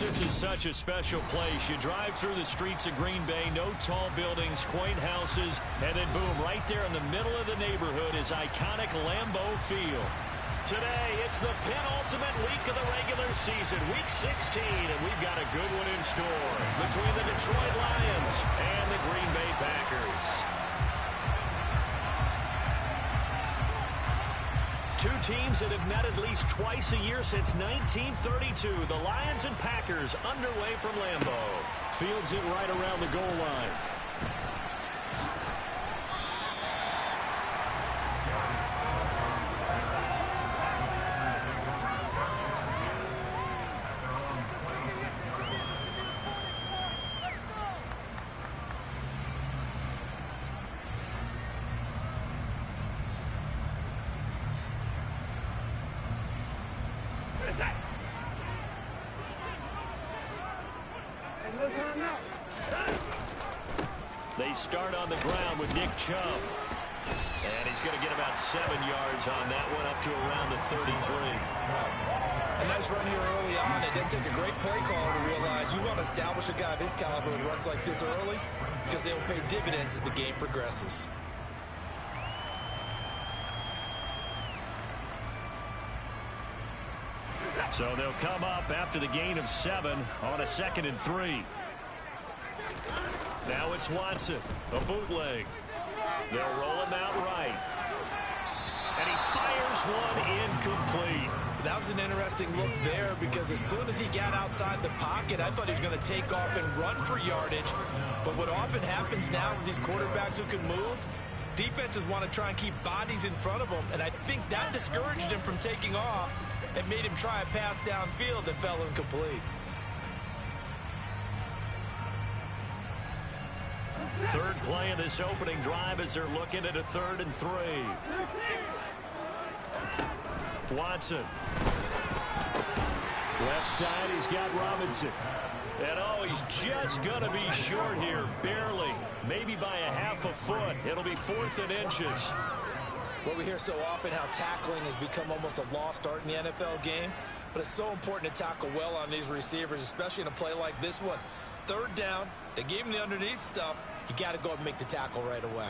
This is such a special place. You drive through the streets of Green Bay, no tall buildings, quaint houses, and then boom, right there in the middle of the neighborhood is iconic Lambeau Field. Today, it's the penultimate week of the regular season, week 16, and we've got a good one in store between the Detroit Lions and the Green Bay Packers. Two teams that have met at least twice a year since 1932. The Lions and Packers underway from Lambeau. Fields it right around the goal line. They start on the ground with Nick Chubb. And he's going to get about 7 yards on that one, up to around the 33. A nice run here early on. It didn't take a great play caller to realize you want to establish a guy of his caliber with runs like this early because they will pay dividends as the game progresses. So they'll come up after the gain of 7 on a 2nd and 3. Now it's Watson, a bootleg. They'll roll him out right. And he fires one incomplete. That was an interesting look there because as soon as he got outside the pocket, I thought he was going to take off and run for yardage. But what often happens now with these quarterbacks who can move, defenses want to try and keep bodies in front of them. And I think that discouraged him from taking off and made him try a pass downfield that fell incomplete. Third play of this opening drive as they're looking at a 3rd and 3. Watson. Left side, he's got Robinson. And oh, he's just going to be short here, barely. Maybe by a half a foot. It'll be 4th and inches. Well, we hear so often how tackling has become almost a lost art in the NFL game. But it's so important to tackle well on these receivers, especially in a play like this one. 3rd down, they gave him the underneath stuff. You got to go and make the tackle right away.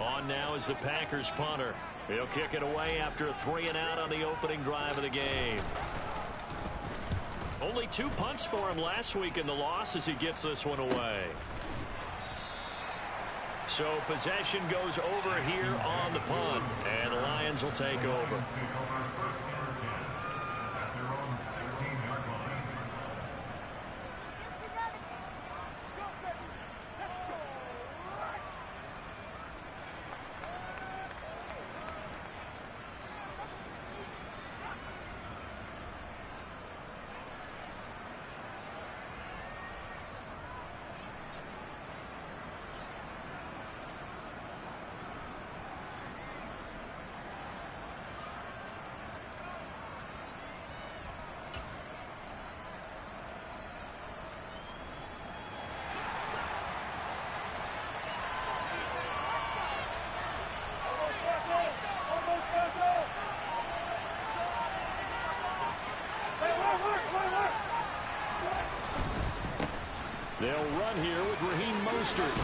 On now is the Packers punter. He'll kick it away after a 3 and out on the opening drive of the game. Only 2 punts for him last week in the loss as he gets this one away. So possession goes over here on the punt, and the Lions will take over. They'll run here with Raheem Mostert.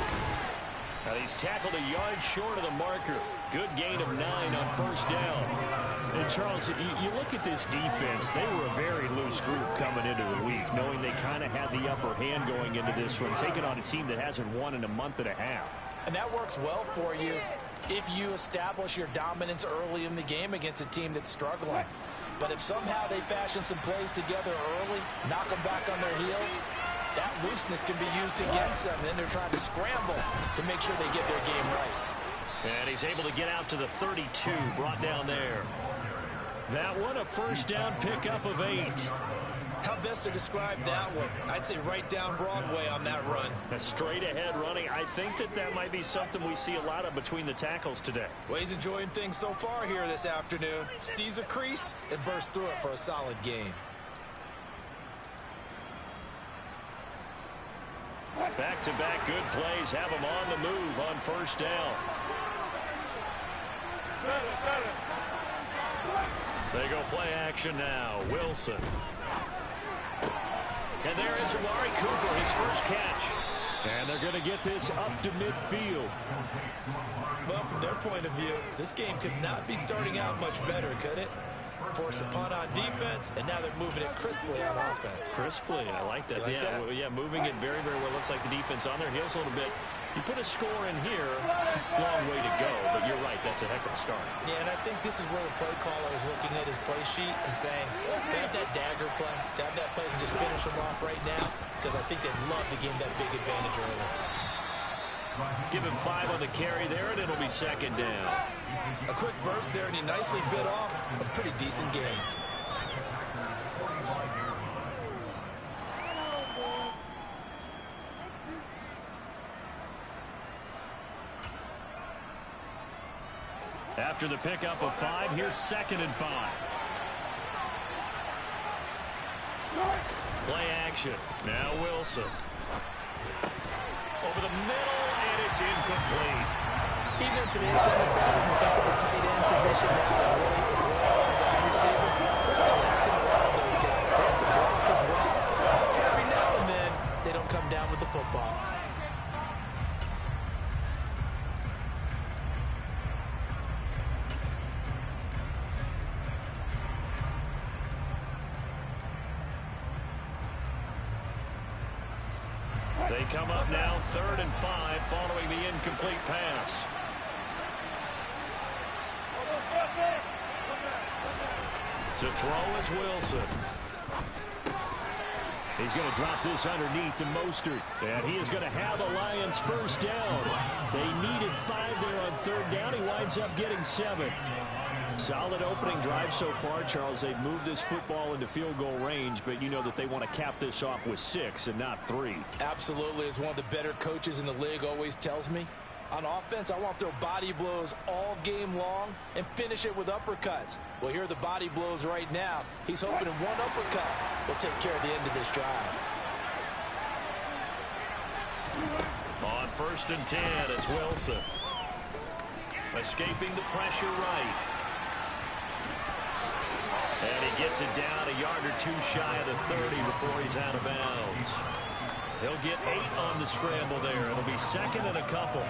Now he's tackled a yard short of the marker. Good gain of 9 on 1st down. And Charles, you look at this defense, they were a very loose group coming into the week, knowing they kind of had the upper hand going into this one, taking on a team that hasn't won in a month and a half. And that works well for you if you establish your dominance early in the game against a team that's struggling. But if somehow they fashion some plays together early, knock them back on their heels, that looseness can be used against them. Then they're trying to scramble to make sure they get their game right. And he's able to get out to the 32, brought down there. That one, a 1st down pickup of 8. How best to describe that one? I'd say right down Broadway on that run. A straight ahead running. I think that might be something we see a lot of between the tackles today. Well, he's enjoying things so far here this afternoon. Sees a crease and bursts through it for a solid gain. Back-to-back good plays have him on the move on 1st down. They go play action now. Wilson. And there is Amari Cooper, his first catch. And they're going to get this up to midfield. Well, from their point of view, this game could not be starting out much better, could it? Force a punt on defense, and now they're moving it crisply on offense. Crisply, I like that. Like that? Yeah, moving it very, very well. Looks like the defense on their heels a little bit. You put a score in here, long way to go, but you're right, that's a heck of a start. Yeah, and I think this is where the play caller is looking at his play sheet and saying, to have that dagger play, to have that play and just finish them off right now, because I think they'd love to give him that big advantage early. Give him 5 on the carry there, and it'll be second down. A quick burst there, and he nicely bit off a pretty decent gain. After the pickup of 5, here's 2nd and 5. Play action. Now Wilson. Over the middle, and it's incomplete. Even in today's NFL, when you think of the tight end position now as really a glorified wide receiver, we're still asking a lot of those guys. They have to block as well. Every now and then, they don't come down with the football. They come up now 3rd and 5 following the incomplete pass. To throw is Wilson. He's going to drop this underneath to Mostert. And he is going to have the Lions first down. They needed 5 there on 3rd down. He winds up getting 7. Solid opening drive so far, Charles. They've moved this football into field goal range, but you know that they want to cap this off with 6 and not 3. Absolutely. As one of the better coaches in the league always tells me, on offense, I want to throw body blows all game long and finish it with uppercuts. Well, here are the body blows right now. He's hoping in one uppercut will take care of the end of this drive. On 1st and 10, it's Wilson. Escaping the pressure right. And he gets it down a yard or 2 shy of the 30 before he's out of bounds. He'll get 8 on the scramble there. It'll be 2nd and a couple.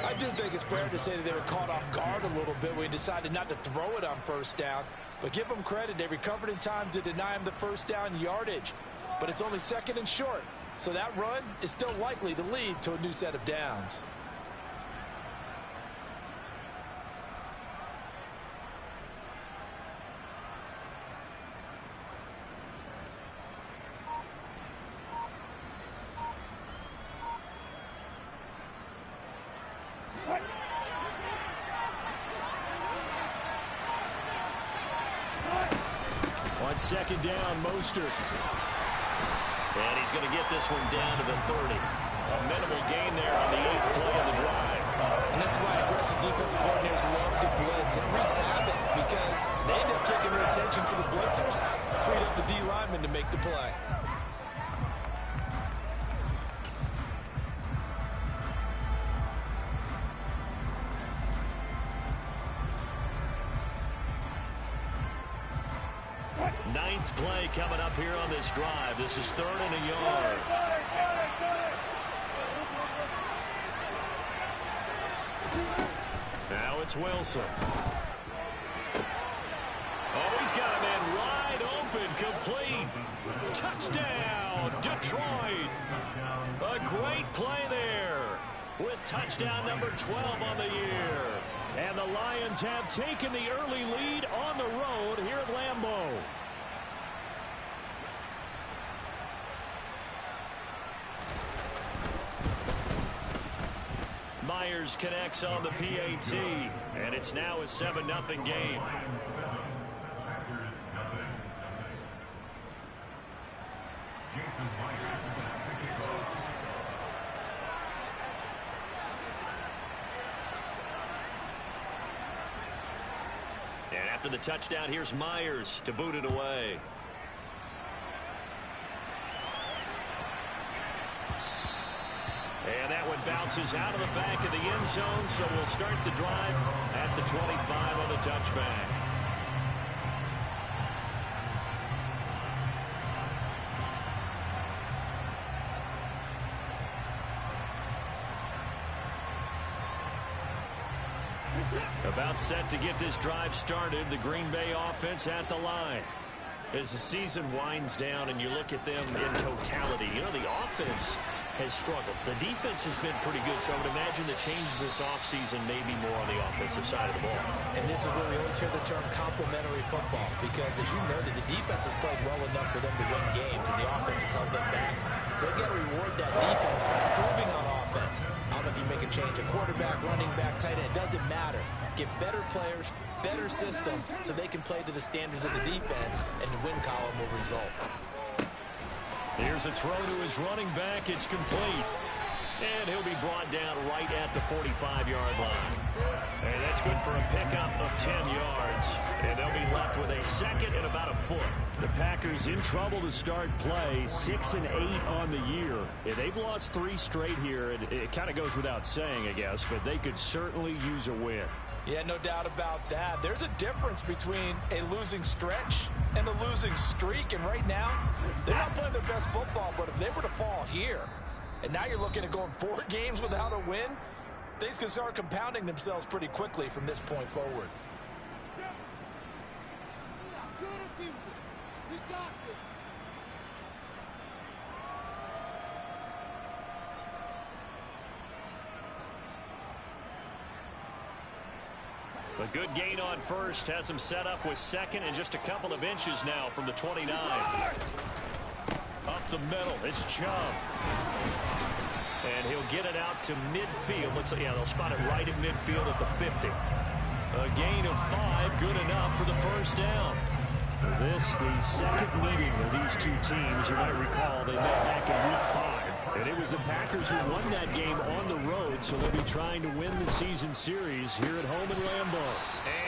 I do think it's fair to say that they were caught off guard a little bit when he decided not to throw it on 1st down. But give them credit. They recovered in time to deny him the 1st down yardage. But it's only 2nd and short. So that run is still likely to lead to a new set of downs. On 2nd down, Mostert. And he's going to get this one down to the 30. A minimal gain there on the 8th play of the drive. And that's why aggressive defensive coordinators love to blitz. It wreaks havoc because they end up taking their attention to the blitzers, freed up the D lineman to make the play. Ninth play coming up here on this drive. This is 3rd and a yard. Now it's Wilson. Oh, he's got a man wide open, complete. Touchdown, Detroit. A great play there with touchdown number 12 on the year. And the Lions have taken the early lead on the road here at Lambeau. Myers connects on the PAT, and it's now a 7-0 game. And after the touchdown, here's Myers to boot it away. And that one bounces out of the back of the end zone, so we'll start the drive at the 25 on the touchback. About set to get this drive started. The Green Bay offense at the line. As the season winds down and you look at them in totality, you know, the offense has struggled. The defense has been pretty good, so I would imagine the changes this offseason may be more on the offensive side of the ball. And this is where we always hear the term complementary football, because as you noted, the defense has played well enough for them to win games, and the offense has held them back. So they've got to reward that defense by improving on offense. I don't know if you make a change at quarterback, running back, tight end. It doesn't matter. Get better players, better system, so they can play to the standards of the defense, and the win column will result. Here's a throw to his running back. It's complete. And he'll be brought down right at the 45-yard line. And that's good for a pickup of 10 yards. And they'll be left with a second and about a foot. The Packers in trouble to start play, 6-8 on the year. And they've lost 3 straight here. And it kind of goes without saying, I guess, but they could certainly use a win. Yeah, no doubt about that. There's a difference between a losing stretch and a losing streak. And right now, they're not playing their best football. But if they were to fall here, and now you're looking at going 4 games without a win, things can start compounding themselves pretty quickly from this point forward. A good gain on first has him set up with second and just a couple of inches now from the 29. Up the middle, it's Chubb. And he'll get it out to midfield. They'll spot it right at midfield at the 50. A gain of 5, good enough for the first down. This, the second meeting of these two teams. You might recall they met back in Week 5. And it was the Packers who won that game on the road, so they'll be trying to win the season series here at home in Lambeau.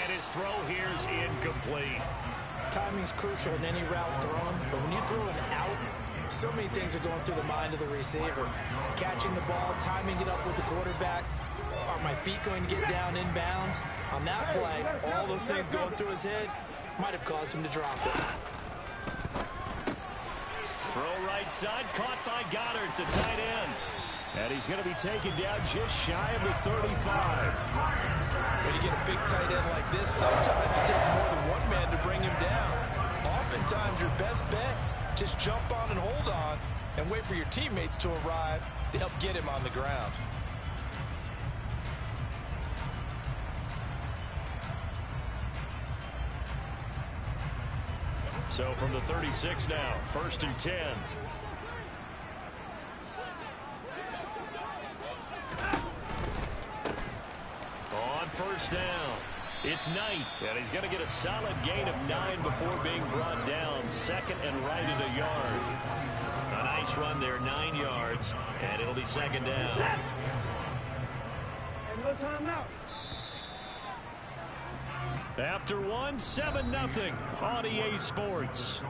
And his throw here is incomplete. Timing's crucial in any route thrown, but when you throw an out, so many things are going through the mind of the receiver. Catching the ball, timing it up with the quarterback. Are my feet going to get down inbounds? On that play, all those things going through his head might have caused him to drop it. Throw right side, caught by Goddard, the tight end. And he's going to be taken down just shy of the 35. When you get a big tight end like this, sometimes it takes more than one man to bring him down. Oftentimes, your best bet, just jump on and hold on and wait for your teammates to arrive to help get him on the ground. So from the 36 now, 1st and 10. On first down, it's Knight. And he's going to get a solid gain of 9 before being brought down. Second and right at a yard. A nice run there, 9 yards. And it'll be second down. And no timeout. After 7-0 on EA Sports.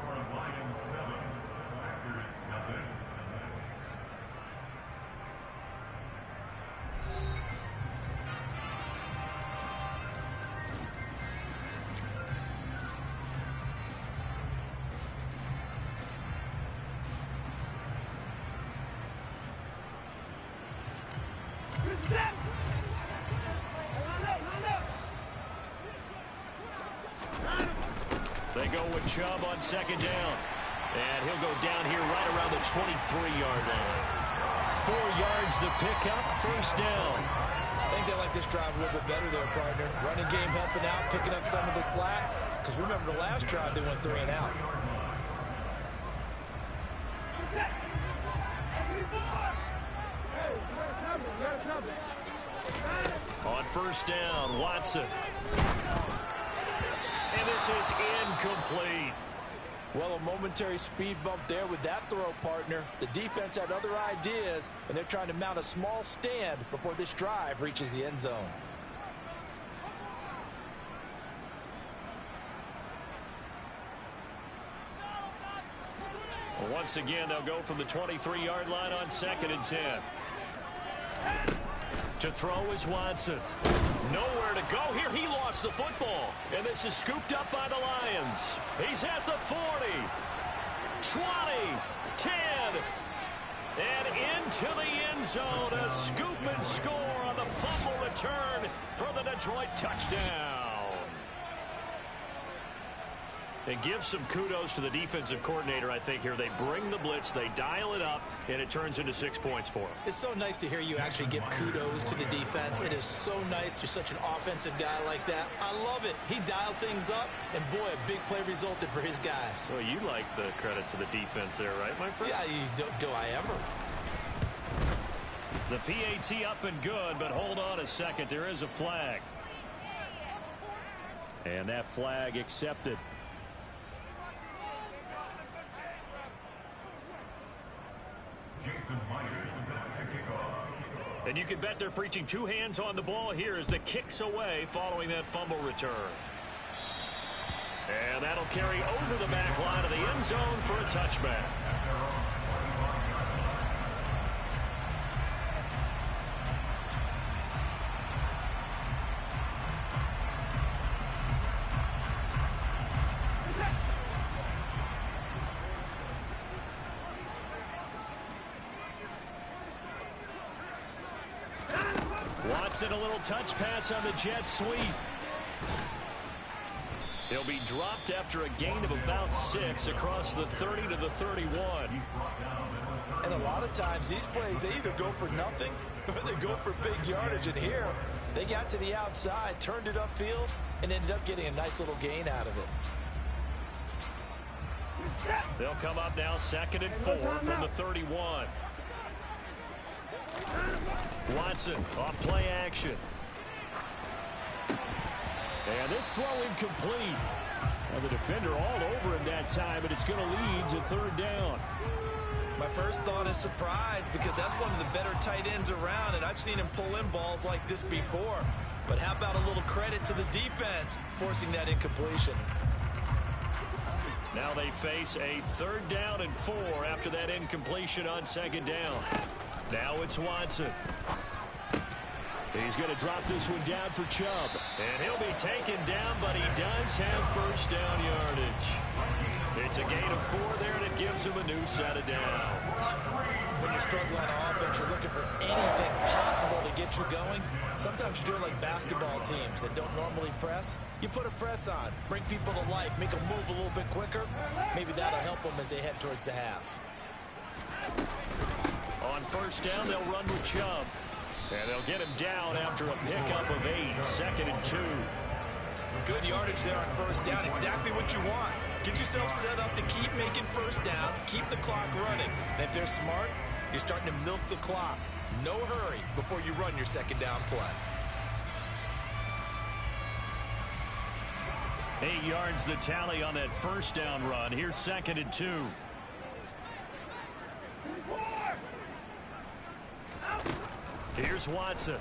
They go with Chubb on second down. And he'll go down here right around the 23-yard line. 4 yards the pickup, first down. I think they like this drive a little bit better there, partner. Running game helping out, picking up some of the slack. Because remember, the last drive they went 3 and out. On first down, Watson. And this is incomplete. Well, a momentary speed bump there with that throw, partner. The defense had other ideas, and they're trying to mount a small stand before this drive reaches the end zone. Well, once again, they'll go from the 23-yard line on 2nd and 10. To throw is Watson. Nowhere to go here. He lost the football. And this is scooped up by the Lions. He's at the 40. 20. 10. And into the end zone. A scoop and score on the fumble return for the Detroit touchdown. And give some kudos to the defensive coordinator, I think, here. They bring the blitz, they dial it up, and it turns into 6 points for them. It's so nice to hear you actually give kudos to the defense. It is so nice. You're such an offensive guy like that. I love it. He dialed things up, and boy, a big play resulted for his guys. Well, you like the credit to the defense there, right, my friend? Yeah, do I ever? The PAT up and good, but hold on a second. There is a flag. And that flag accepted. And you can bet they're preaching two hands on the ball here as the kick's away following that fumble return. And that'll carry over the back line of the end zone for a touchback. Watson, a little touch pass on the jet sweep. He'll be dropped after a gain of about 6 across the 30 to the 31. And a lot of times these plays, they either go for nothing or they go for big yardage. And here, they got to the outside, turned it upfield, and ended up getting a nice little gain out of it. They'll come up now 2nd and 4 from the 31. Watson off play action. And this throw incomplete. Now the defender all over him that time, but it's going to lead to 3rd down. My first thought is surprise because that's one of the better tight ends around, and I've seen him pull in balls like this before. But how about a little credit to the defense forcing that incompletion? Now they face a 3rd down and 4 after that incompletion on 2nd down. Now it's Watson. He's going to drop this one down for Chubb. And he'll be taken down, but he does have 1st down yardage. It's a gain of 4 there, and it gives him a new set of downs. When you're struggling on offense, you're looking for anything possible to get you going. Sometimes you do it like basketball teams that don't normally press. You put a press on, bring people to life, make them move a little bit quicker. Maybe that'll help them as they head towards the half. On 1st down, they'll run with Chubb. And they'll get him down after a pickup of 8, 2nd and 2. Good yardage there on 1st down, exactly what you want. Get yourself set up to keep making 1st downs, keep the clock running. And if they're smart, you're starting to milk the clock. No hurry before you run your 2nd down play. 8 yards the tally on that 1st down run. Here's 2nd and 2. Here's Watson.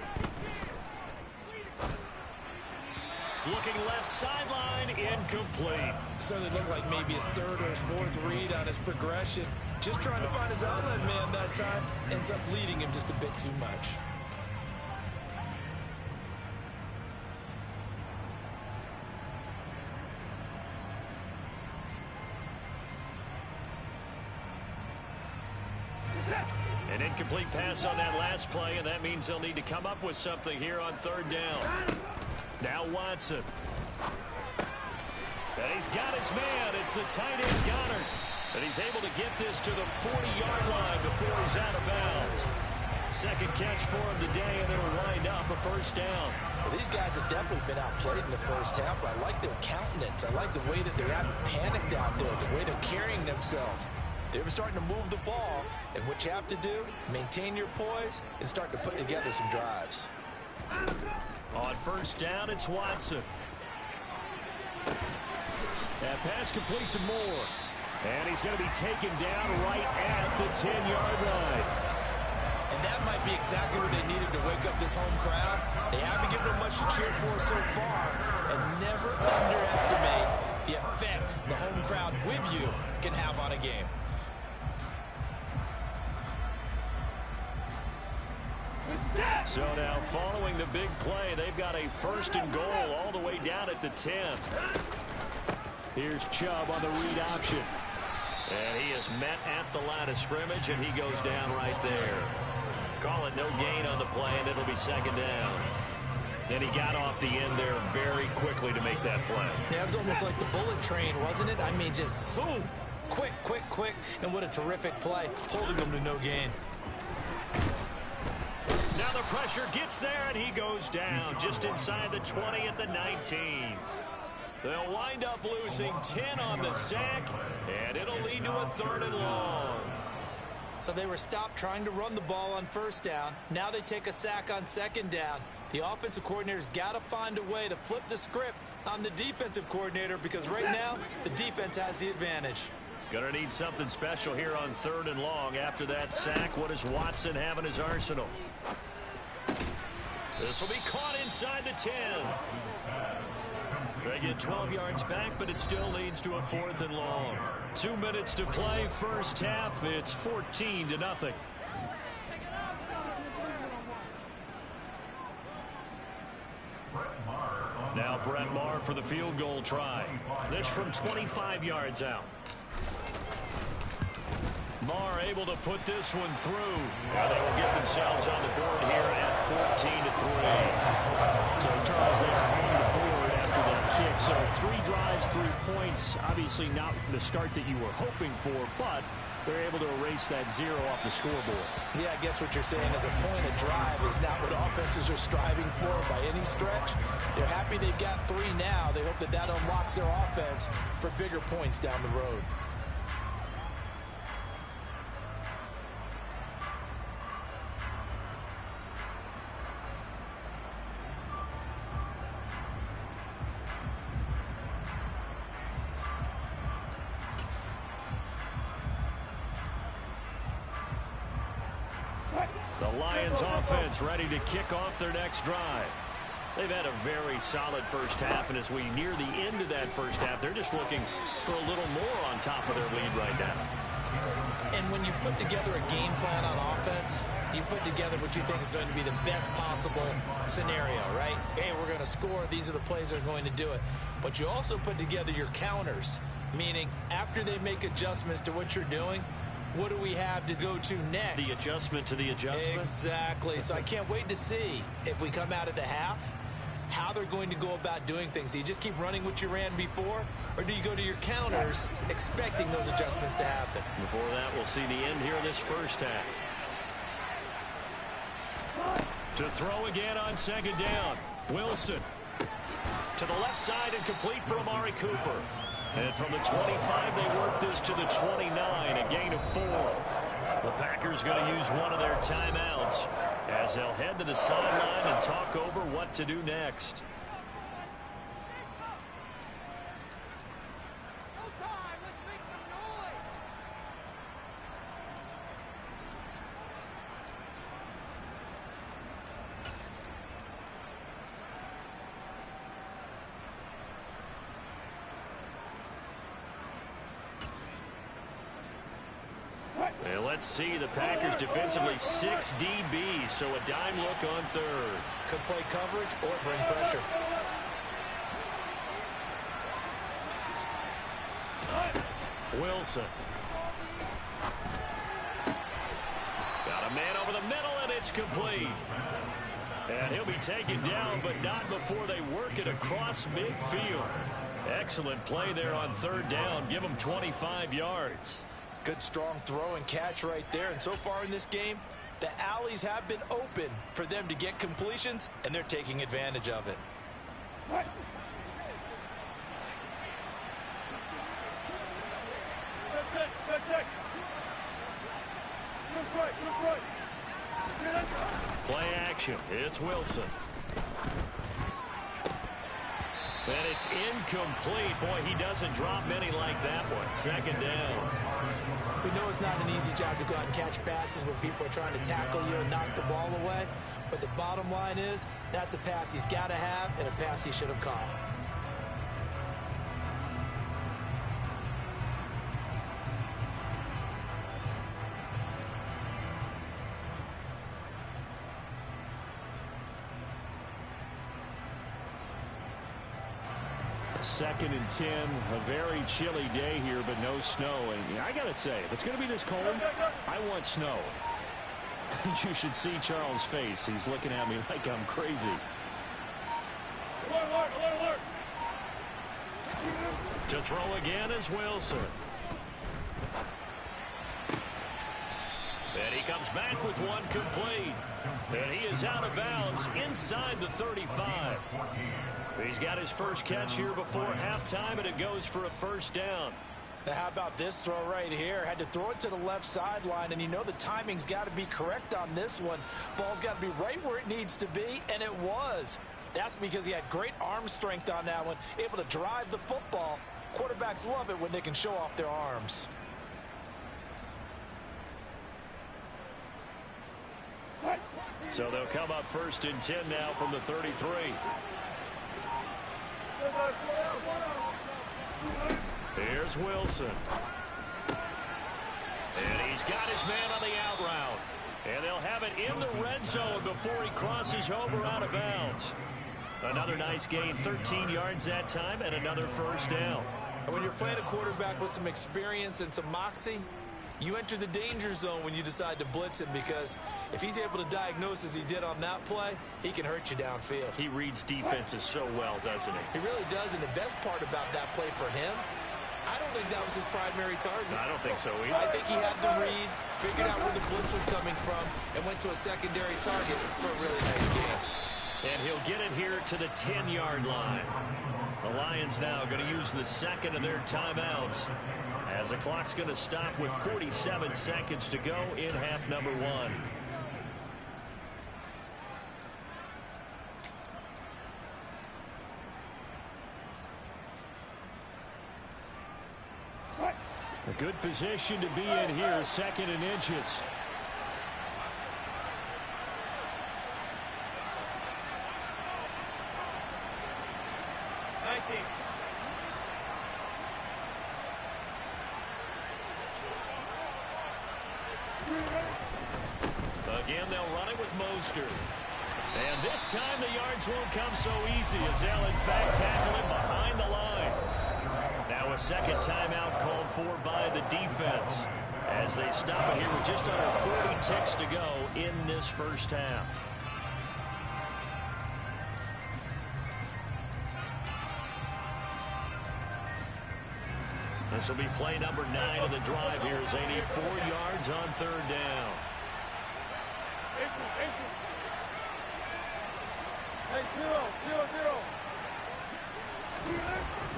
Looking left sideline, incomplete. Certainly looked like maybe his 3rd or his 4th read on his progression. Just trying to find his outlet man that time. Ends up leading him just a bit too much. An incomplete pass on that last play, and that means they'll need to come up with something here on 3rd down. Now Watson. And he's got his man. It's the tight end, Goddard. And he's able to get this to the 40-yard line before he's out of bounds. 2nd catch for him today, and it'll wind up a 1st down. Well, these guys have definitely been outplayed in the 1st half, but I like their countenance. I like the way that they're not panicked out there, the way they're carrying themselves. They're starting to move the ball, and what you have to do, maintain your poise and start to put together some drives. On 1st down, it's Watson. That pass complete to Moore. And he's going to be taken down right at the 10-yard line. And that might be exactly what they needed to wake up this home crowd. They haven't given them much to cheer for so far. And never underestimate the effect the home crowd with you can have on a game. So now following the big play, they've got a 1st and goal all the way down at the 10. Here's Chubb on the read option. And he is met at the line of scrimmage, and he goes down right there. Call it no gain on the play, and it'll be second down. And he got off the end there very quickly to make that play. Yeah, it was almost like the bullet train, wasn't it? I mean, just zoom. Quick, quick, quick. And what a terrific play, holding them to no gain. Now the pressure gets there, and he goes down just inside the 20 at the 19. They'll wind up losing 10 on the sack, and it'll lead to a 3rd and long. So they were stopped trying to run the ball on first down. Now they take a sack on second down. The offensive coordinator's got to find a way to flip the script on the defensive coordinator because right now the defense has the advantage. Gonna need something special here on 3rd and long. After that sack, what does Watson have in his arsenal? This will be caught inside the 10. They get 12 yards back, but it still leads to a 4th and long. 2 minutes to play, first half. It's 14-0. Now Brett Maher for the field goal try. This from 25 yards out. Maher able to put this one through. Now they will get themselves on the board here at 14-3. So Charles, they are on the board after that kick. So 3 drives, 3 points. Obviously not the start that you were hoping for, but they're able to erase that 0 off the scoreboard. Yeah, I guess what you're saying is a point of drive is not what offenses are striving for by any stretch. They're happy they've got 3 now. They hope that that unlocks their offense for bigger points down the road. The Lions offense ready to kick off their next drive. They've had a very solid first half, and as we near the end of that first half, they're just looking for a little more on top of their lead right now. And when you put together a game plan on offense, you put together what you think is going to be the best possible scenario, right? Hey, we're going to score. These are the plays that are going to do it. But you also put together your counters, meaning after they make adjustments to what you're doing, what do we have to go to next? The adjustment to the adjustment? Exactly. So I can't wait to see if we come out of the half, how they're going to go about doing things. Do you just keep running what you ran before, or do you go to your counters expecting those adjustments to happen? Before that, we'll see the end here of this first half. To throw again on second down. Wilson to the left side and complete for Amari Cooper. And from the 25, they work this to the 29, a gain of 4. The Packers going to use one of their timeouts as they'll head to the sideline and talk over what to do next. And let's see, the Packers defensively 6 DBs, so a dime look on third. Could play coverage or bring pressure. Wilson. Got a man over the middle, and it's complete. And he'll be taken down, but not before they work it across midfield. Excellent play there on third down. Give them 25 yards. Good, strong throw and catch right there. And so far in this game, the alleys have been open for them to get completions, and they're taking advantage of it. Play action. It's Wilson. And it's incomplete. Boy, he doesn't drop many like that one. Second down. We know it's not an easy job to go out and catch passes when people are trying to tackle you and knock the ball away. But the bottom line is, that's a pass he's got to have and a pass he should have caught. Second and 10, a very chilly day here, but no snow. And I got to say, if it's going to be this cold, I want snow. You should see Charles' face. He's looking at me like I'm crazy. Alert, alert, alert. To throw again is Wilson. And he comes back with one complete. And he is out of bounds inside the 35. He's got his first catch here before halftime, and it goes for a first down. Now, how about this throw right here? Had to throw it to the left sideline, and you know the timing's got to be correct on this one. Ball's got to be right where it needs to be, and it was. That's because he had great arm strength on that one, able to drive the football. Quarterbacks love it when they can show off their arms. So they'll come up first and 10 now from the 33. Here's Wilson. And he's got his man on the out route. And they'll have it in the red zone before he crosses over out of bounds. Another nice gain, 13 yards that time, and another first down. And when you're playing a quarterback with some experience and some moxie, you enter the danger zone when you decide to blitz him, because if he's able to diagnose as he did on that play, he can hurt you downfield. He reads defenses so well, doesn't he? He really does, and the best part about that play for him, I don't think that was his primary target. I don't think so either. I think he had the read, figured out where the blitz was coming from, and went to a secondary target for a really nice game. And he'll get it here to the 10-yard line. The Lions now going to use the second of their timeouts, as the clock's going to stop with 47 seconds to go in half number one. A good position to be in here, second and inches. Again, they'll run it with Mostert. And this time the yards won't come so easy, as they'll in fact tackle him behind the line. Now a second timeout called for by the defense, as they stop it here with just under 40 ticks to go in this first half. This will be play number 9 of the drive here, as they need 4 yards on third down.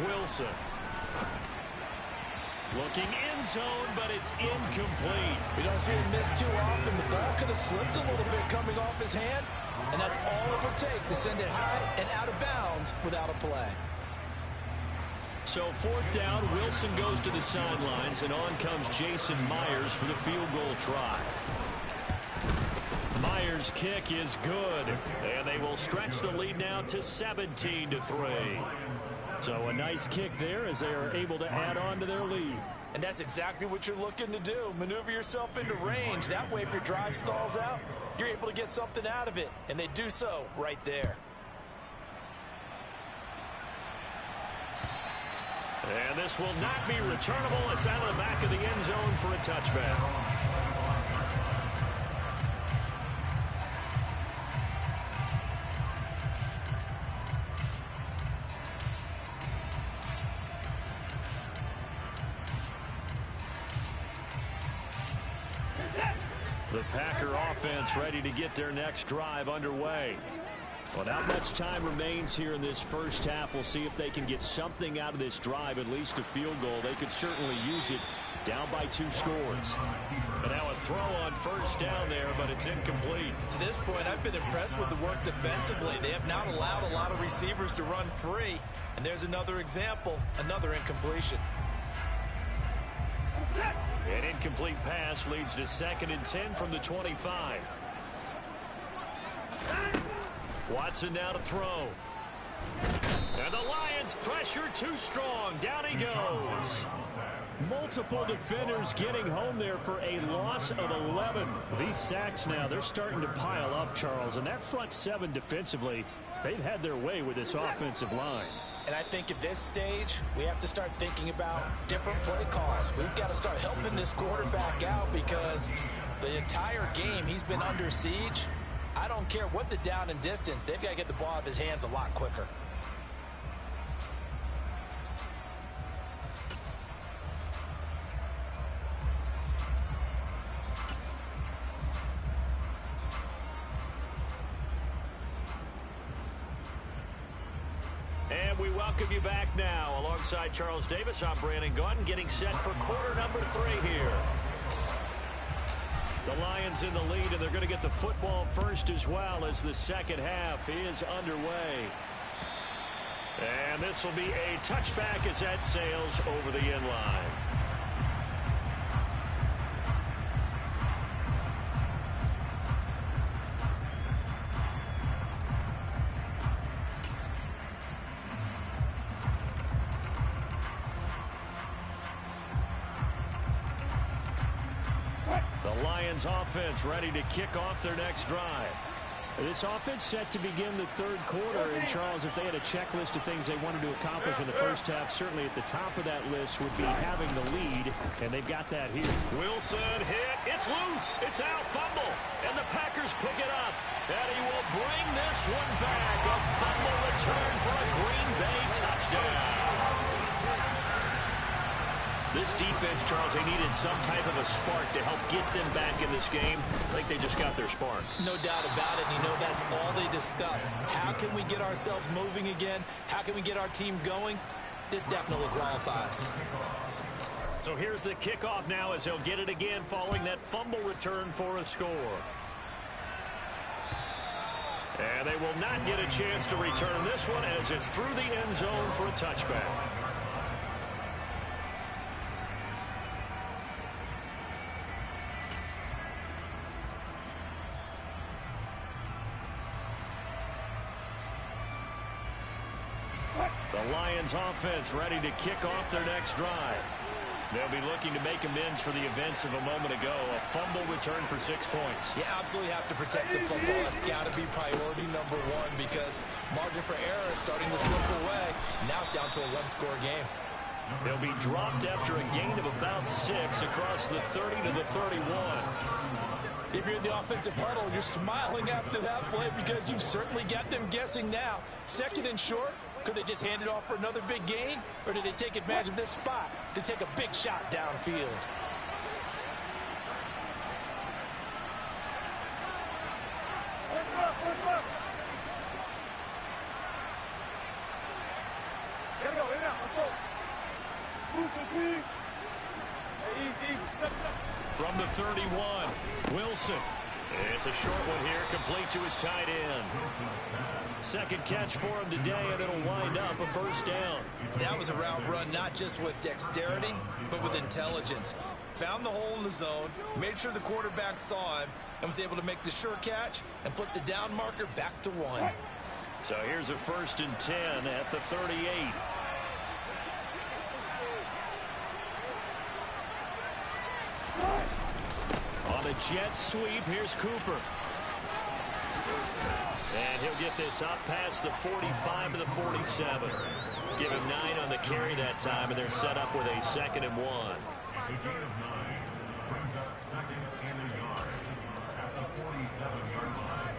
Wilson. Looking end zone, but it's incomplete. We don't see him miss too often. The ball could have slipped a little bit coming off his hand, and that's all it would take to send it high and out of bounds without a play. So fourth down, Wilson goes to the sidelines, and on comes Jason Myers for the field goal try. Myers' kick is good, and they will stretch the lead now to 17-3. So a nice kick there, as they are able to add on to their lead. And that's exactly what you're looking to do. Maneuver yourself into range. That way, if your drive stalls out, you're able to get something out of it. And they do so right there. And this will not be returnable. It's out of the back of the end zone for a touchback. The Packer offense ready to get their next drive underway. Well, not much time remains here in this first half. We'll see if they can get something out of this drive, at least a field goal. They could certainly use it, down by 2 scores. And now a throw on first down there, but it's incomplete. To this point, I've been impressed with the work defensively. They have not allowed a lot of receivers to run free. And there's another example, another incompletion. An incomplete pass leads to 2nd and 10 from the 25. Watson now to throw. And the Lions pressure too strong. Down he goes. Multiple defenders getting home there for a loss of 11. These sacks now, they're starting to pile up, Charles. And that front 7 defensively, They've had their way with this offensive line. And I think at this stage, we have to start thinking about different play calls. We've got to start helping this quarterback out because the entire game he's been under siege. I don't care what the down and distance. They've got to get the ball out of his hands a lot quicker. And we welcome you back now. Alongside Charles Davis, I'm Brandon Gaudin, getting set for quarter number 3 here. The Lions in the lead, and they're going to get the football first as well as the second half is underway. And this will be a touchback as that sails over the end line. Offense ready to kick off their next drive. This offense set to begin the third quarter. And, Charles, if they had a checklist of things they wanted to accomplish in the first half, certainly at the top of that list would be having the lead, and they've got that here. Wilson hit. It's loose. It's out. Fumble. And the Packers pick it up. And he will bring this one back. A fumble return for a Green Bay touchdown. This defense, Charles, they needed some type of a spark to help get them back in this game. I think they just got their spark. No doubt about it. And you know that's all they discussed. How can we get ourselves moving again? How can we get our team going? This definitely qualifies. So here's the kickoff now as he'll get it again following that fumble return for a score. And they will not get a chance to return this one as it's through the end zone for a touchback. The Lions offense ready to kick off their next drive. They'll be looking to make amends for the events of a moment ago. A fumble return for 6 points. You absolutely have to protect the football. That's got to be priority number one because margin for error is starting to slip away. Now it's down to a one-score game. They'll be dropped after a gain of about 6 across the 30 to the 31. If you're in the offensive huddle, you're smiling after that play because you've certainly got them guessing now. Second and short. Could they just hand it off for another big gain? Or did they take advantage of this spot to take a big shot downfield? From the 31, Wilson. It's a short one here, complete to his tight end. Second catch for him today, and it'll wind up a first down. That was a route run not just with dexterity, but with intelligence. Found the hole in the zone, made sure the quarterback saw him, and was able to make the sure catch and flip the down marker back to 1. So here's a 1st and 10 at the 38. On a jet sweep, here's Cooper. And he'll get this up past the 45 to the 47. Give him 9 on the carry that time, and they're set up with a 2nd and 1. Brings up 2nd and a yard at the 47-yard line.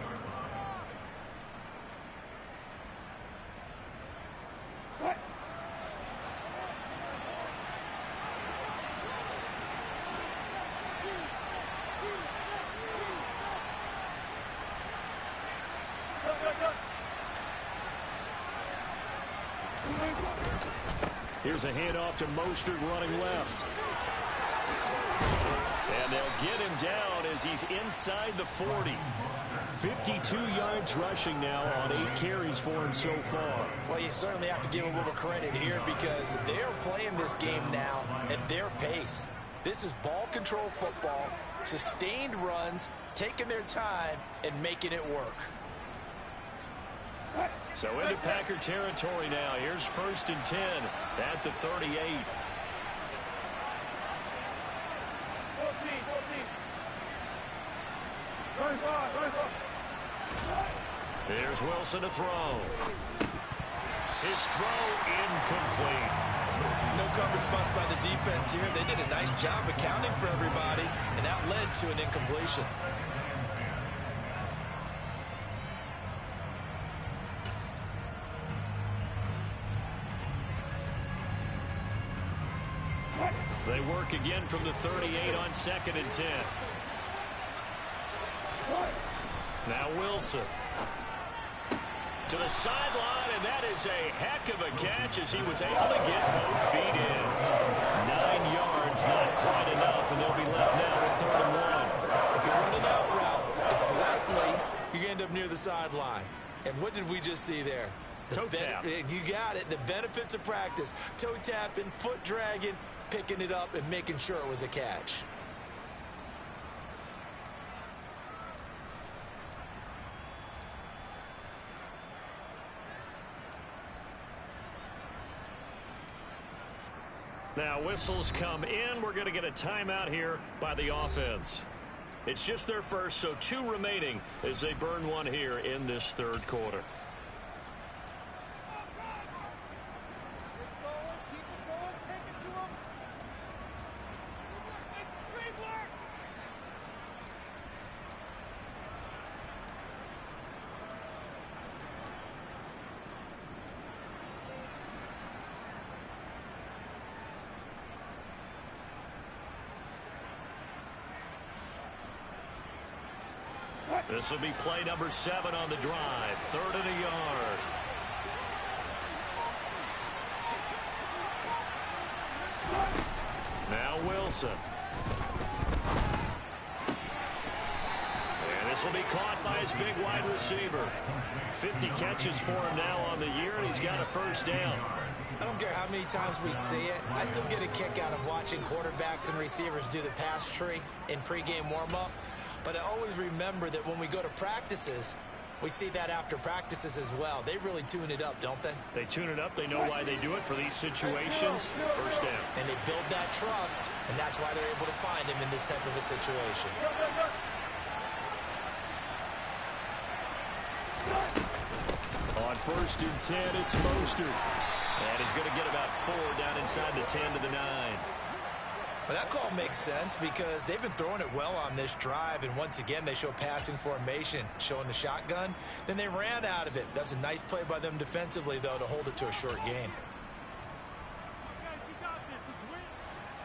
Here's a handoff to Mostert running left. And they'll get him down as he's inside the 40. 52 yards rushing now on 8 carries for him so far. Well, you certainly have to give a little credit here because they're playing this game now at their pace. This is ball control football, sustained runs, taking their time, and making it work. So into Packer territory now. Here's 1st and 10 at the 38. Here's Wilson to throw. His throw incomplete. No coverage bust by the defense here. They did a nice job accounting for everybody, and that led to an incompletion. They work again from the 38 on 2nd and 10. Now Wilson. To the sideline, and that is a heck of a catch as he was able to get both feet in. 9 yards, not quite enough, and they'll be left now with 3rd and 1. If you run an out route, it's likely you end up near the sideline. And what did we just see there? Toe tap. You got it. The benefits of practice. Toe tapping, foot dragging, picking it up, and making sure it was a catch. Now whistles come in. We're going to get a timeout here by the offense. It's just their first, so 2 remaining as they burn one here in this 3rd quarter. This will be play number 7 on the drive. 3rd and a yard. Now Wilson. And this will be caught by his big wide receiver. 50 catches for him now on the year, and he's got a 1st down. I don't care how many times we see it. I still get a kick out of watching quarterbacks and receivers do the pass tree in pregame warm-up. But I always remember that when we go to practices, we see that after practices as well. They really tune it up, don't they? They tune it up. They know why they do it for these situations. 1st down. And they build that trust, and that's why they're able to find him in this type of a situation. On 1st and 10, it's Mostert. And he's going to get about 4 down inside the 10 to the 9. But that call makes sense because they've been throwing it well on this drive, and once again they show passing formation, showing the shotgun. Then they ran out of it. That's a nice play by them defensively, though, to hold it to a short gain.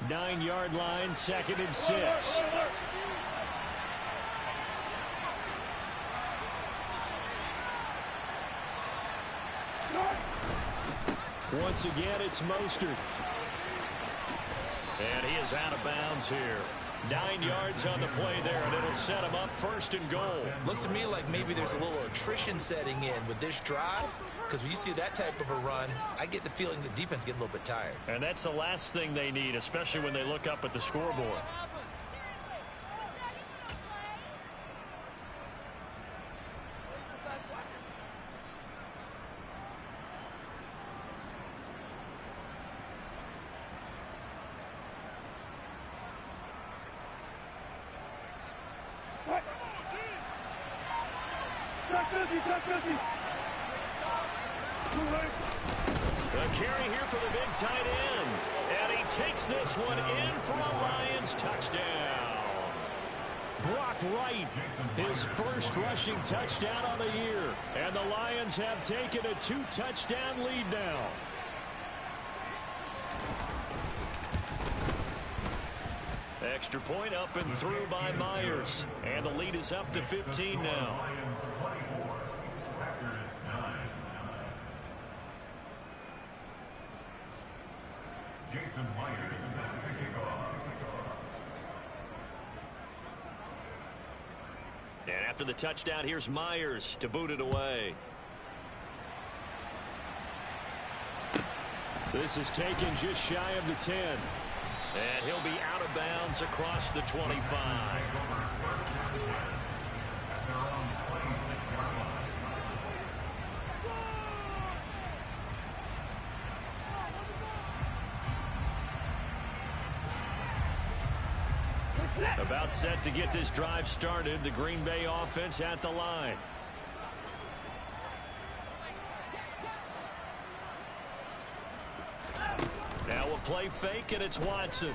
9-yard line, 2nd and 6. Once again, it's Mostert. And he is out of bounds here. 9 yards on the play there, and it'll set him up 1st and goal. Looks to me like maybe there's a little attrition setting in with this drive, because when you see that type of a run, I get the feeling the defense getting a little bit tired. And that's the last thing they need, especially when they look up at the scoreboard. The carry here for the big tight end. And he takes this one in for a Lions touchdown. Brock Wright, his 1st rushing touchdown on the year. And the Lions have taken a 2-touchdown lead now. Extra point up and through by Myers. And the lead is up to 15 now. Jason Myers set to kick off. And after the touchdown, here's Myers to boot it away. This is taken just shy of the 10. And he'll be out of bounds across the 25. About set to get this drive started. The Green Bay offense at the line. play fake, and it's Watson.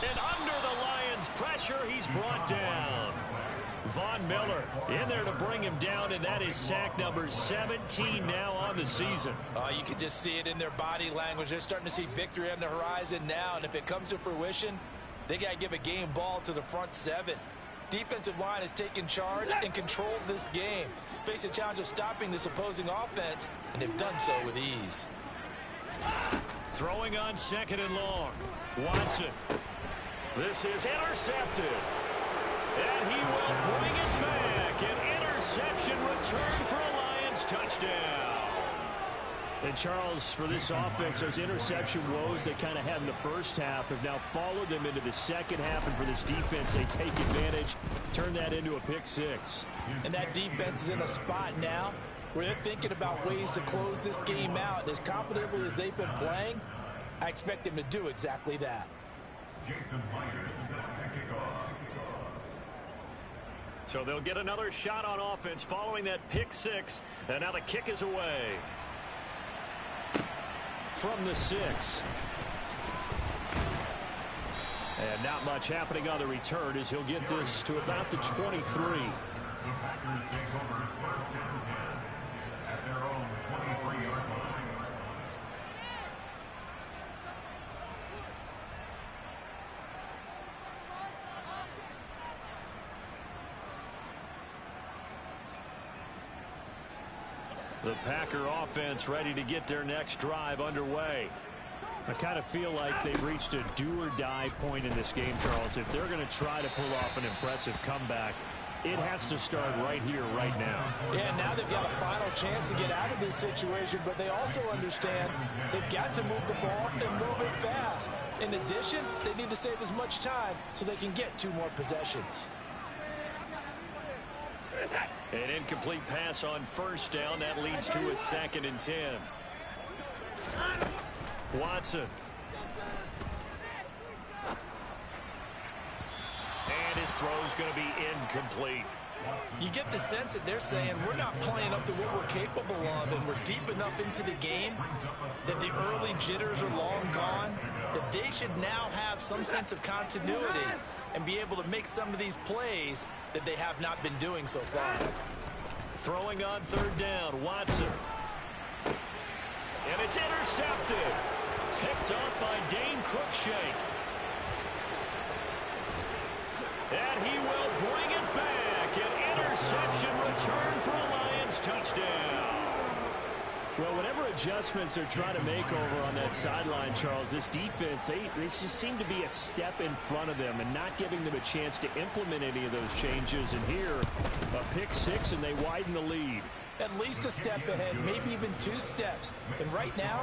And under the Lions' pressure, he's brought down. Von Miller in there to bring him down, and that is sack number 17 now on the season. You can just see it in their body language. They're starting to see victory on the horizon now, and if it comes to fruition, they got to give a game ball to the front seven. Defensive line has taken charge and controlled this game. Face a challenge of stopping this opposing offense, and they've done so with ease. Throwing on 2nd and long. Watson. This is intercepted. And he will bring it back. An interception return for a Lions touchdown. And Charles, for this offense, those interception woes they kind of had in the first half have now followed them into the second half. And for this defense, they take advantage, turn that into a pick six. And that defense is in a spot now where they're thinking about ways to close this game out. And as confidently as they've been playing, I expect them to do exactly that. Jason Myers set to kick off. So they'll get another shot on offense following that pick six. And now the kick is away. From the 6. And not much happening on the return as he'll get this to about the 23. The Packers take over 1st and 10 at their own 23-yard line. The Packer offense ready to get their next drive underway. I kind of feel like they've reached a do-or-die point in this game, Charles. If they're going to try to pull off an impressive comeback, it has to start right here, right now. Yeah, now they've got a final chance to get out of this situation, but they also understand they've got to move the ball and move it fast. In addition, they need to save as much time so they can get 2 more possessions. An incomplete pass on 1st down. That leads to a 2nd and 10. Watson. And his throw's going to be incomplete. You get the sense that they're saying we're not playing up to what we're capable of, and we're deep enough into the game that the early jitters are long gone, that they should now have some sense of continuity and be able to make some of these plays that they have not been doing so far. Throwing on 3rd down, Watson. And it's intercepted. Picked up by Dane Cruikshank. And he will bring it back. An interception return for a Lions touchdown. Well, whatever adjustments they're trying to make over on that sideline, Charles, this defense, they just seem to be a step in front of them and not giving them a chance to implement any of those changes. And here, a pick six, and they widen the lead. At least a step ahead, maybe even 2 steps. And right now,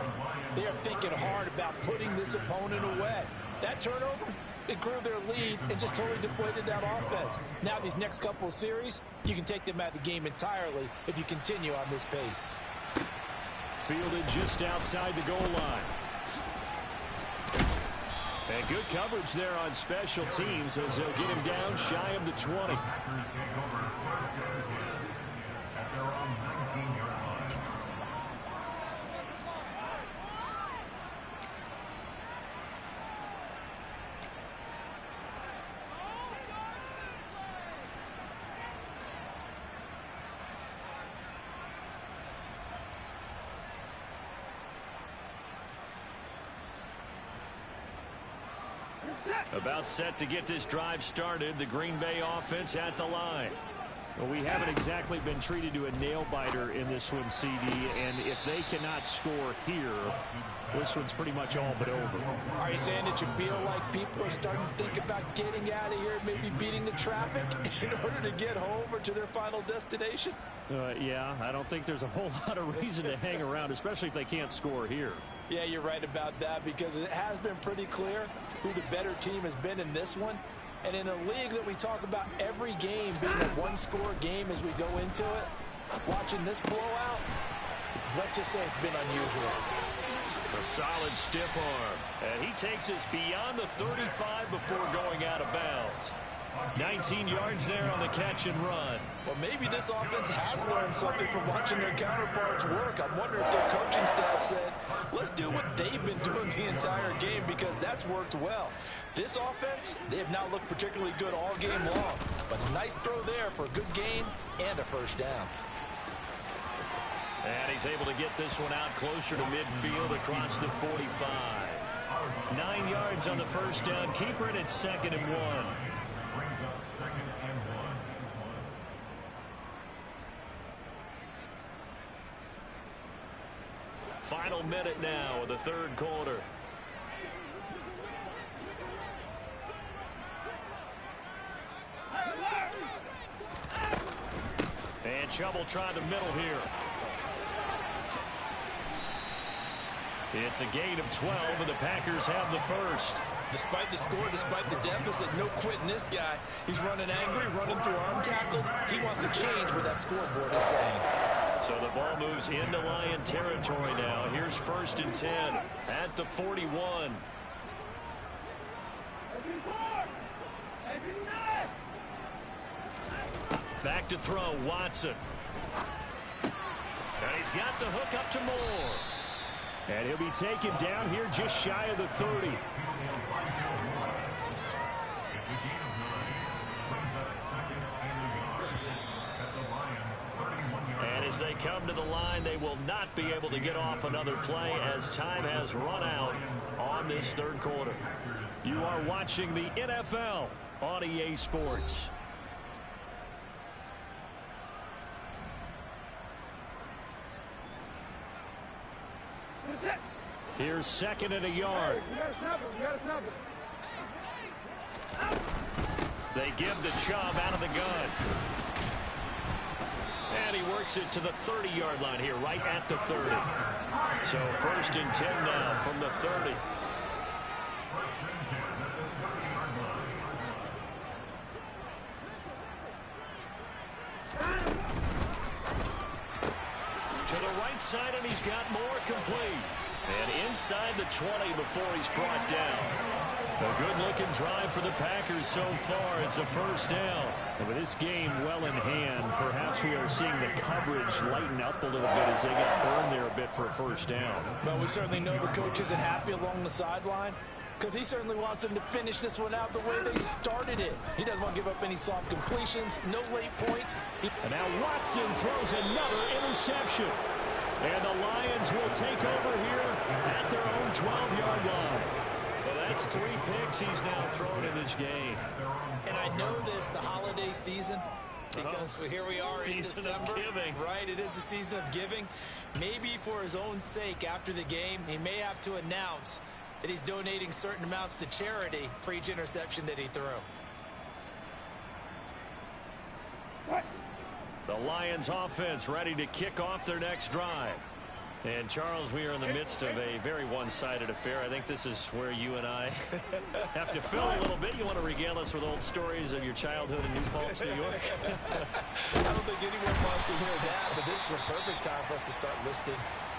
they are thinking hard about putting this opponent away. That turnover, it grew their lead and just totally deflated that offense. Now these next couple of series, you can take them out of the game entirely if you continue on this pace. Fielded just outside the goal line. And good coverage there on special teams as they'll get him down shy of the 20. Packers take over 1st and 10 at their own 19-yard line. About set to get this drive started. The Green Bay offense at the line. Well, we haven't exactly been treated to a nail-biter in this one, CD, and if they cannot score here, this one's pretty much all but over. Are you saying that you feel like people are starting to think about getting out of here, maybe beating the traffic in order to get home or to their final destination? Yeah, I don't think there's a whole lot of reason to hang around, especially if they can't score here. Yeah, you're right about that, because it has been pretty clear who the better team has been in this one. And in a league that we talk about every game being a one-score game as we go into it, watching this blowout, let's just say it's been unusual. A solid stiff arm. And he takes us beyond the 35 before going out of bounds. 19 yards there on the catch and run. Well, maybe this offense has learned something from watching their counterparts work. I'm wondering if their coaching staff said, let's do what they've been doing the entire game, because that's worked well. This offense, they have not looked particularly good all game long. But a nice throw there for a good gain and a first down. And he's able to get this one out closer to midfield across the 45. 9 yards on the first down. Keeper it at 2nd and 1. Brings up 2nd and 1. Final minute now of the third quarter. And Chubb trying the middle here. It's a gain of 12, and the Packers have the first. Despite the score, despite the deficit, no quitting this guy. He's running angry, running through arm tackles. He wants to change what that scoreboard is saying. So the ball moves into Lion territory now. Here's 1st and 10 at the 41. Back to throw, Watson. And he's got the hook up to Moore. And he'll be taken down here just shy of the 30. And as they come to the line, they will not be able to get off another play as time has run out on this third quarter. You are watching the NFL on EA Sports. Here's 2nd and a yard. They give the Chubb out of the gun. And he works it to the 30-yard line here, right at the 30. So 1st and 10 now from the 30. To the right side, and he's got more complete. And inside the 20 before he's brought down. A good-looking drive for the Packers so far. It's a first down. And with this game well in hand, perhaps we are seeing the coverage lighten up a little bit as they get burned there a bit for a first down. Well, we certainly know the coach isn't happy along the sideline, because he certainly wants them to finish this one out the way they started it. He doesn't want to give up any soft completions, no late points. And now Watson throws another interception. And the Lions will take over here at their own 12-yard line. Well, that's 3 picks he's now thrown in this game. And I know this, the holiday season, because here we are in December. Right, it is the season of giving. Maybe for his own sake after the game, he may have to announce that he's donating certain amounts to charity for each interception that he threw. The Lions offense ready to kick off their next drive. And, Charles, we are in the midst of a very one-sided affair. I think this is where you and I have to fill a little bit. You want to regale us with old stories of your childhood in New Paltz, New York? I don't think anyone wants to hear that, but this is a perfect time for us to start listing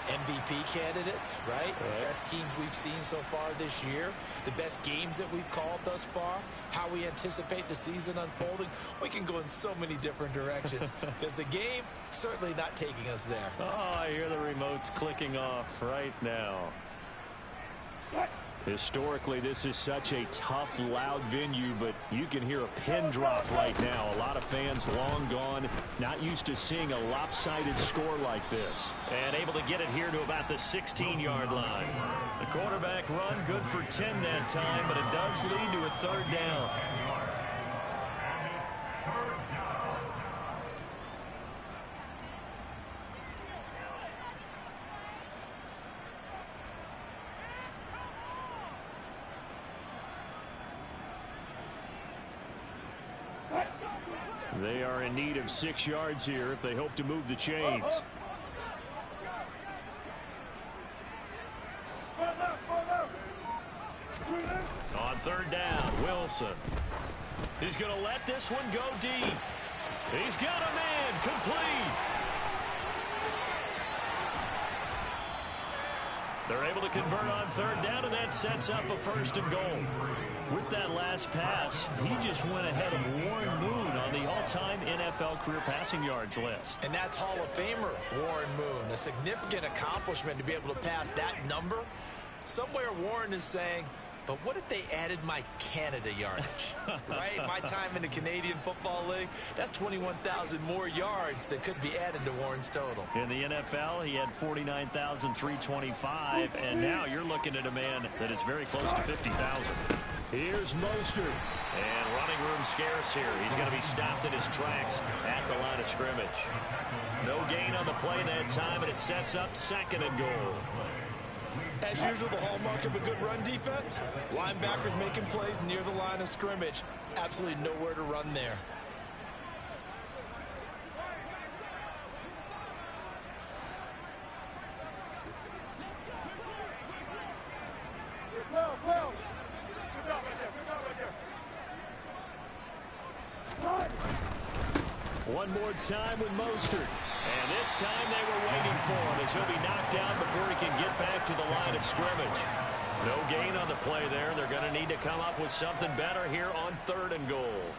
MVP candidates, right? The best teams we've seen so far this year, the best games that we've called thus far, how we anticipate the season unfolding. We can go in so many different directions because the game certainly not taking us there. Oh, I hear the remotes clicking off right now. Historically, this is such a tough, loud venue, but you can hear a pin drop right now. A lot of fans long gone, not used to seeing a lopsided score like this. And able to get it here to about the 16-yard line. The quarterback run good for 10 that time, but it does lead to a third down. They are in need of 6 yards here if they hope to move the chains. On third down, Wilson. He's going to let this one go deep. He's got a man complete. They're able to convert on third down, and that sets up a 1st and goal. With that last pass, he just went ahead of Warren Moon on the all-time NFL career passing yards list. And that's Hall of Famer Warren Moon. A significant accomplishment to be able to pass that number. Somewhere Warren is saying, but what if they added my Canada yardage, right? My time in the Canadian Football League, that's 21,000 more yards that could be added to Warren's total. In the NFL, he had 49,325, and now you're looking at a man that is very close to 50,000. Here's Mostert. And running room scarce here. He's going to be stopped in his tracks at the line of scrimmage. No gain on the play that time, and it sets up 2nd and goal. As usual, the hallmark of a good run defense, linebackers making plays near the line of scrimmage. Absolutely nowhere to run there. One more time with Mostert. And this time they were waiting for him as he'll be knocked down before he can get back to the line of scrimmage. No gain on the play there. They're going to need to come up with something better here on 3rd and goal.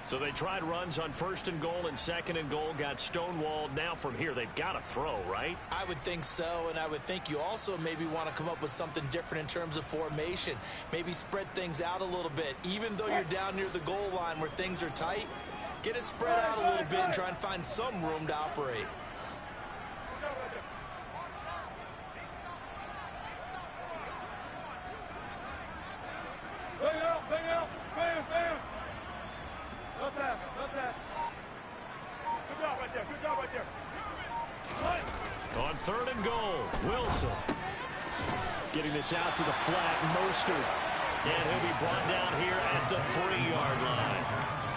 So they tried runs on 1st and goal and 2nd and goal, got stonewalled. Now from here, they've got to throw, right? I would think so, and I would think you also maybe want to come up with something different in terms of formation. Maybe spread things out a little bit. Even though you're down near the goal line where things are tight, get it spread out a little bit and try and find some room to operate. On 3rd and goal, Wilson. Getting this out to the flat, Mostert. And he'll be brought down here at the 3-yard line.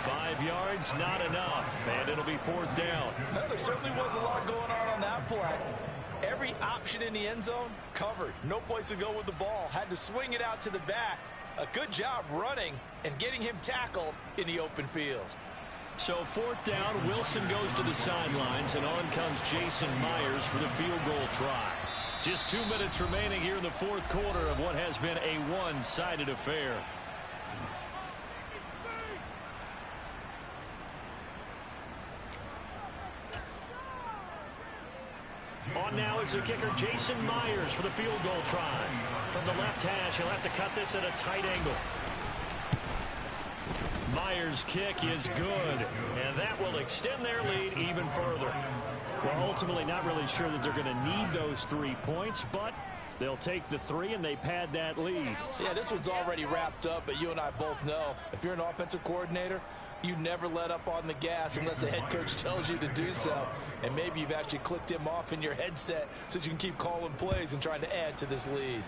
5 yards, not enough, and it'll be 4th down. Well, there certainly was a lot going on that play. Every option in the end zone covered. No place to go with the ball. Had to swing it out to the back. A good job running and getting him tackled in the open field. So 4th down, Wilson goes to the sidelines, and on comes Jason Myers for the field goal try. Just 2 minutes remaining here in the 4th quarter of what has been a one-sided affair. On now is the kicker, Jason Myers, for the field goal try. From the left hash, he'll have to cut this at a tight angle. Myers' kick is good, and that will extend their lead even further. Well, ultimately not really sure that they're going to need those 3 points, but they'll take the 3 and they pad that lead. Yeah, this one's already wrapped up, but you and I both know if you're an offensive coordinator, you never let up on the gas unless the head coach tells you to do so. And maybe you've actually clicked him off in your headset so you can keep calling plays and trying to add to this lead.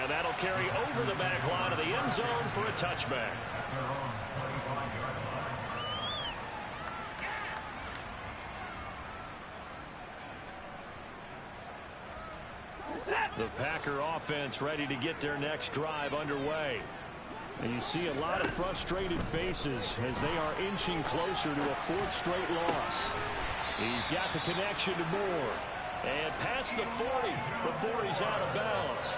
And that'll carry over the back line of the end zone for a touchback. The Packer offense ready to get their next drive underway. And you see a lot of frustrated faces as they are inching closer to a 4th straight loss. He's got the connection to Moore. And past the 40 before he's out of bounds.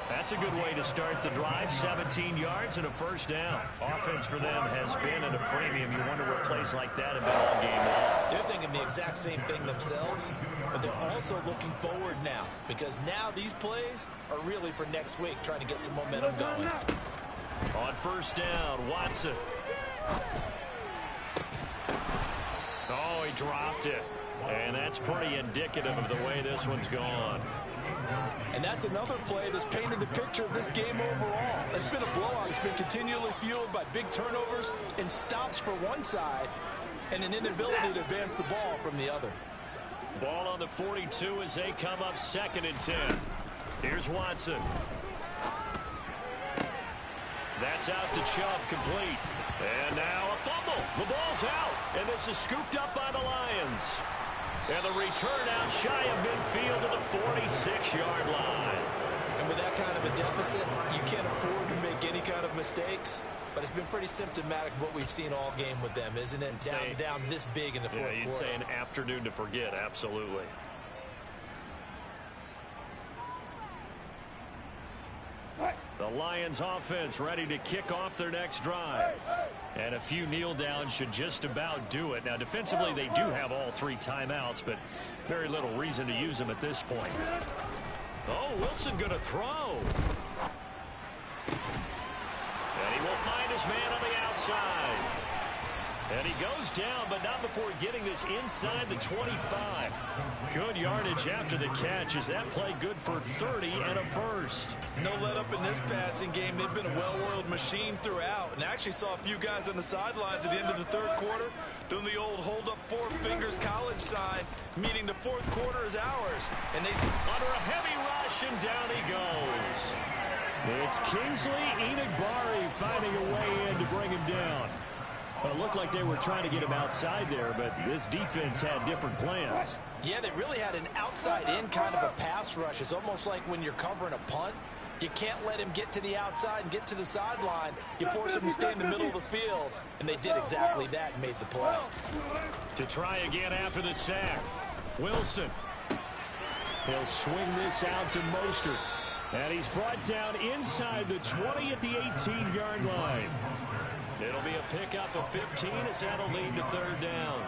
That's a good way to start the drive. 17 yards and a 1st down. Offense for them has been at a premium. You wonder where plays like that have been all game long. They're thinking the exact same thing themselves, but they're also looking forward now because now these plays are really for next week, trying to get some momentum going. On 1st down, Watson. Oh, he dropped it. And that's pretty indicative of the way this one's gone. And that's another play that's painted the picture of this game overall. It's been a blowout. It's been continually fueled by big turnovers and stops for one side and an inability to advance the ball from the other. Ball on the 42 as they come up 2nd and 10. Here's Watson. That's out to Chubb, complete. And now a fumble. The ball's out. And this is scooped up by the Lions. And the return out shy of midfield to the 46-yard line. And with that kind of a deficit, you can't afford to make any kind of mistakes. But it's been pretty symptomatic of what we've seen all game with them, isn't it? Down this big in the 4th quarter. You'd say an afternoon to forget, absolutely. The Lions offense ready to kick off their next drive. And a few kneel downs should just about do it. Now, defensively, they do have all 3 timeouts, but very little reason to use them at this point. Oh, Wilson going to throw. And he will find his man on the outside. And he goes down, but not before getting this inside the 25. Good yardage after the catch. Is that play good for 30 and a first? No let up in this passing game. They've been a well-oiled machine throughout. And actually saw a few guys on the sidelines at the end of the third quarter doing the old hold up 4 fingers college sign, meaning the fourth quarter is ours. And they under a heavy rush, and down he goes. It's Kingsley Enagbare finding a way in to bring him down. Well, it looked like they were trying to get him outside there, but this defense had different plans. Yeah, they really had an outside-in kind of a pass rush. It's almost like when you're covering a punt. You can't let him get to the outside and get to the sideline. You force him to stay in the middle of the field, and they did exactly that and made the play. To try again after the sack, Wilson. He'll swing this out to Mostert. And he's brought down inside the 20 at the 18-yard line. It'll be a pickup of 15 as that'll lead to third down.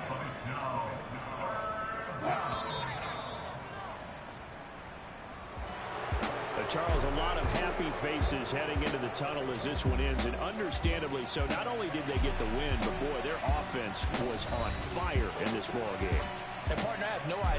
Charles, a lot of happy faces heading into the tunnel as this one ends, and understandably so. Not only did they get the win, but boy, their offense was on fire in this ball game. And partner, I have no idea.